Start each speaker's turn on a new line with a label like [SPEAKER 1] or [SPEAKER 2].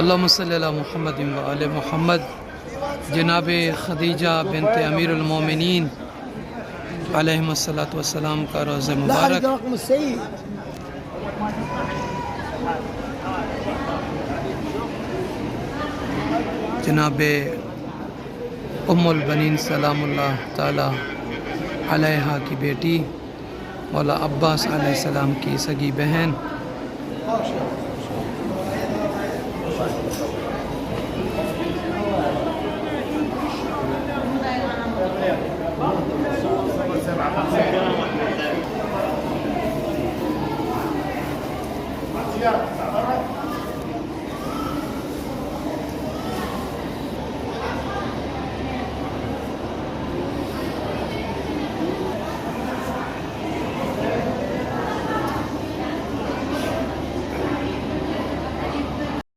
[SPEAKER 1] अल्लाहुम्मा सल्ली अला मुहम्मद व आले मुहम्मद। जनाब खदीजा बिनते अमीरुल मोमिनीन अलैहिस्सलातु वस्सलाम का रोज़ा मुबारक जनाब उम्मुल बनीन सलामुल्लाह ताला अलैहा की बेटी मौला अब्बास अलैहिस्सलाम की सगी बहन